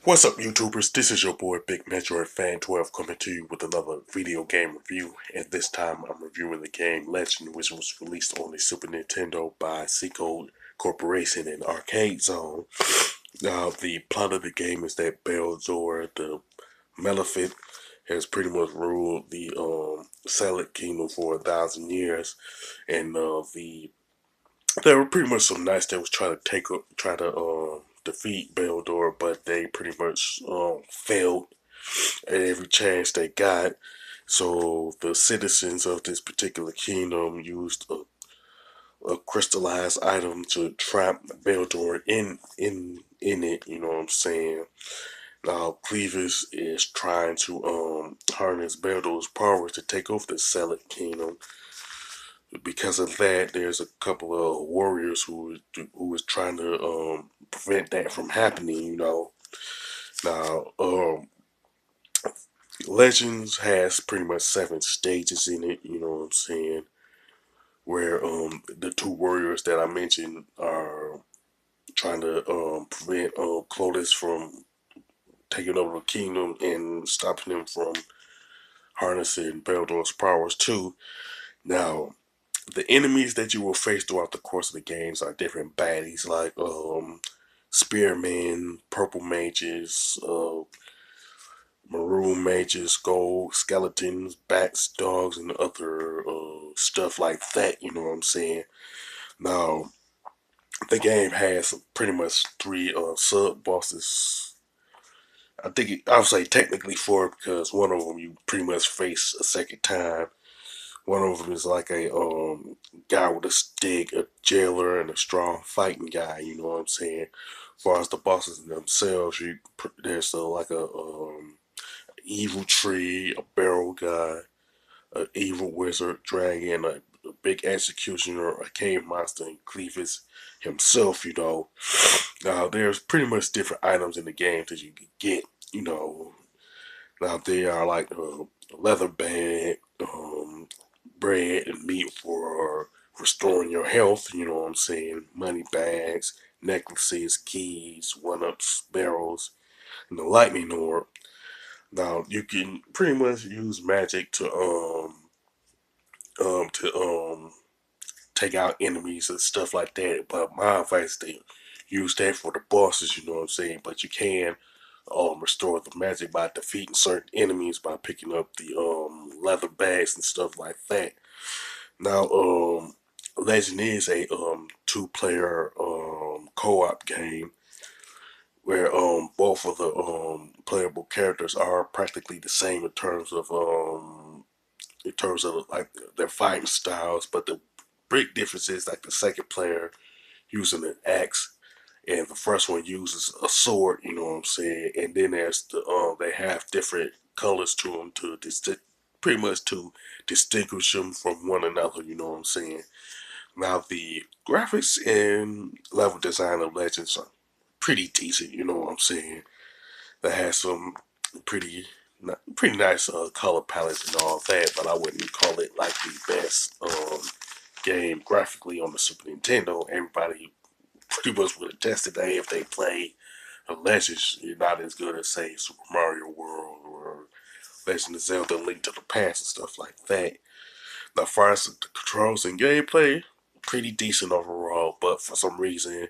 What's up, YouTubers? This is your boy Big Metroid Fan 12 coming to you with another video game review. And this time I'm reviewing the game Legend, which was released on the Super Nintendo by Seiko Corporation and Arcade Zone. The plot of the game is that Beldor, the Malefic, has pretty much ruled the Salad Kingdom for 1,000 years, and there were pretty much some knights that was trying to defeat Beldor, but they pretty much failed at every chance they got. So the citizens of this particular kingdom used a crystallized item to trap Beldor in it. You know what I'm saying? Now Clevis is trying to harness Beldor's powers to take over the Salad Kingdom. Because of that, there's a couple of warriors who is trying to prevent that from happening. Now Legends has pretty much 7 stages in it. You know what I'm saying? Where the two warriors that I mentioned are trying to prevent Clovis from taking over the kingdom and stopping him from harnessing Beldor's powers too. Now, the enemies that you will face throughout the course of the games are different baddies like spearmen, purple mages, maroon mages, gold skeletons, bats, dogs, and other stuff like that. You know what I'm saying? Now, the game has pretty much 3 sub bosses. I would say technically 4 because one of them you pretty much face a second time. One of them is like a guy with a stick, a jailer, and a strong fighting guy. You know what I'm saying? As far as the bosses themselves, there's like a evil tree, a barrel guy, an evil wizard, dragon, a big executioner, a cave monster, and Clevis himself. There's pretty much different items in the game that you can get. You know, now they are like a leather bag, bread and meat for restoring your health, you know what I'm saying? Money bags, necklaces, keys, one-ups, barrels, and the lightning orb. Now you can pretty much use magic to take out enemies and stuff like that. But my advice is to use that for the bosses, you know what I'm saying? But you can restore the magic by defeating certain enemies by picking up the leather bags and stuff like that. Now, Legend is a two-player co-op game where both of the playable characters are practically the same in terms of like their fighting styles, but the big difference is like the second player using an axe and the first one uses a sword, you know what I'm saying? And then there's they have different colors to them pretty much to distinguish them from one another, you know what I'm saying? Now the graphics and level design of Legends are pretty decent, you know what I'm saying? That has some pretty pretty nice color palettes and all that, but I wouldn't call it like the best game graphically on the Super Nintendo. Everybody pretty much would attest to that if they play Legends. You're not as good as say Super Mario World or Legend of Zelda: Link to the Past and stuff like that. Now, as far as the controls and gameplay, pretty decent overall, but for some reason,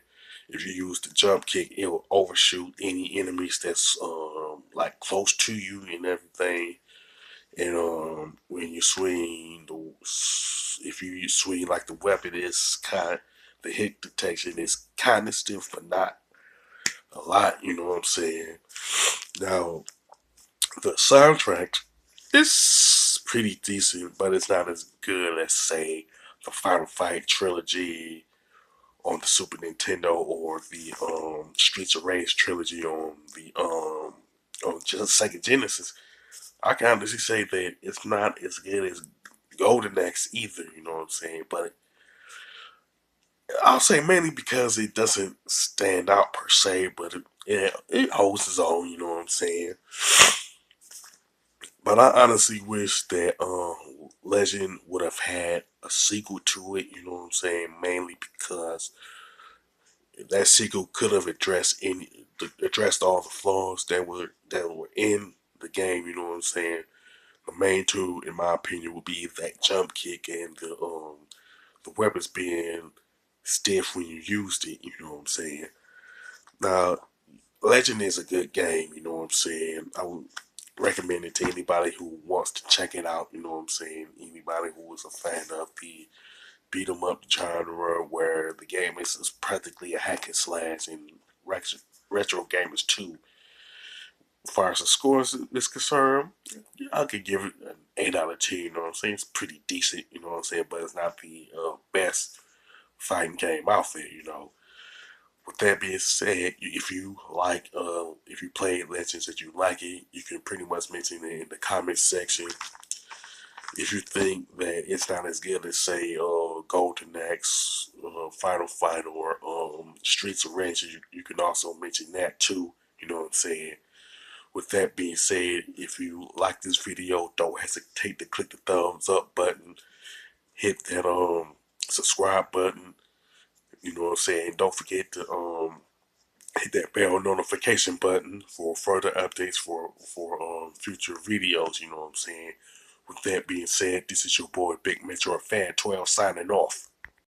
if you use the jump kick, it will overshoot any enemies that's like close to you and everything. And when you swing, if you swing like the weapon is the hit detection is kind of stiff, but not a lot. You know what I'm saying? Now the soundtrack is pretty decent, but it's not as good as say the Final Fight trilogy on the Super Nintendo or the Streets of Rage trilogy on just Sega Genesis. I can honestly say that it's not as good as Golden Axe either, you know what I'm saying? But I'll say mainly because it doesn't stand out per se, but it holds its own, you know what I'm saying? But I honestly wish that Legend would have had a sequel to it, you know what I'm saying? Mainly because that sequel could have addressed addressed all the flaws that were in the game. You know what I'm saying? The main two, in my opinion, would be that jump kick and the weapons being stiff when you used it. You know what I'm saying? Now, Legend is a good game. You know what I'm saying? I would recommend it to anybody who wants to check it out. You know what I'm saying? Anybody who is a fan of the beat 'em up genre, where the game is practically a hack and slash, and retro gamers too. As far as the scores is concerned, I could give it an 8 out of 10. You know what I'm saying? It's pretty decent. You know what I'm saying? But it's not the best fighting game out there. You know. With that being said, if you play Legends that you like it, you can pretty much mention it in the comments section. If you think that it's not as good as, say, Golden Axe, Final Fight, or Streets of Rage, you can also mention that too. You know what I'm saying? With that being said, if you like this video, don't hesitate to click the thumbs up button, hit that subscribe button. You know what I'm saying? Don't forget to hit that bell notification button for further updates for future videos. You know what I'm saying? With that being said, this is your boy Big Metro Fan 12 signing off.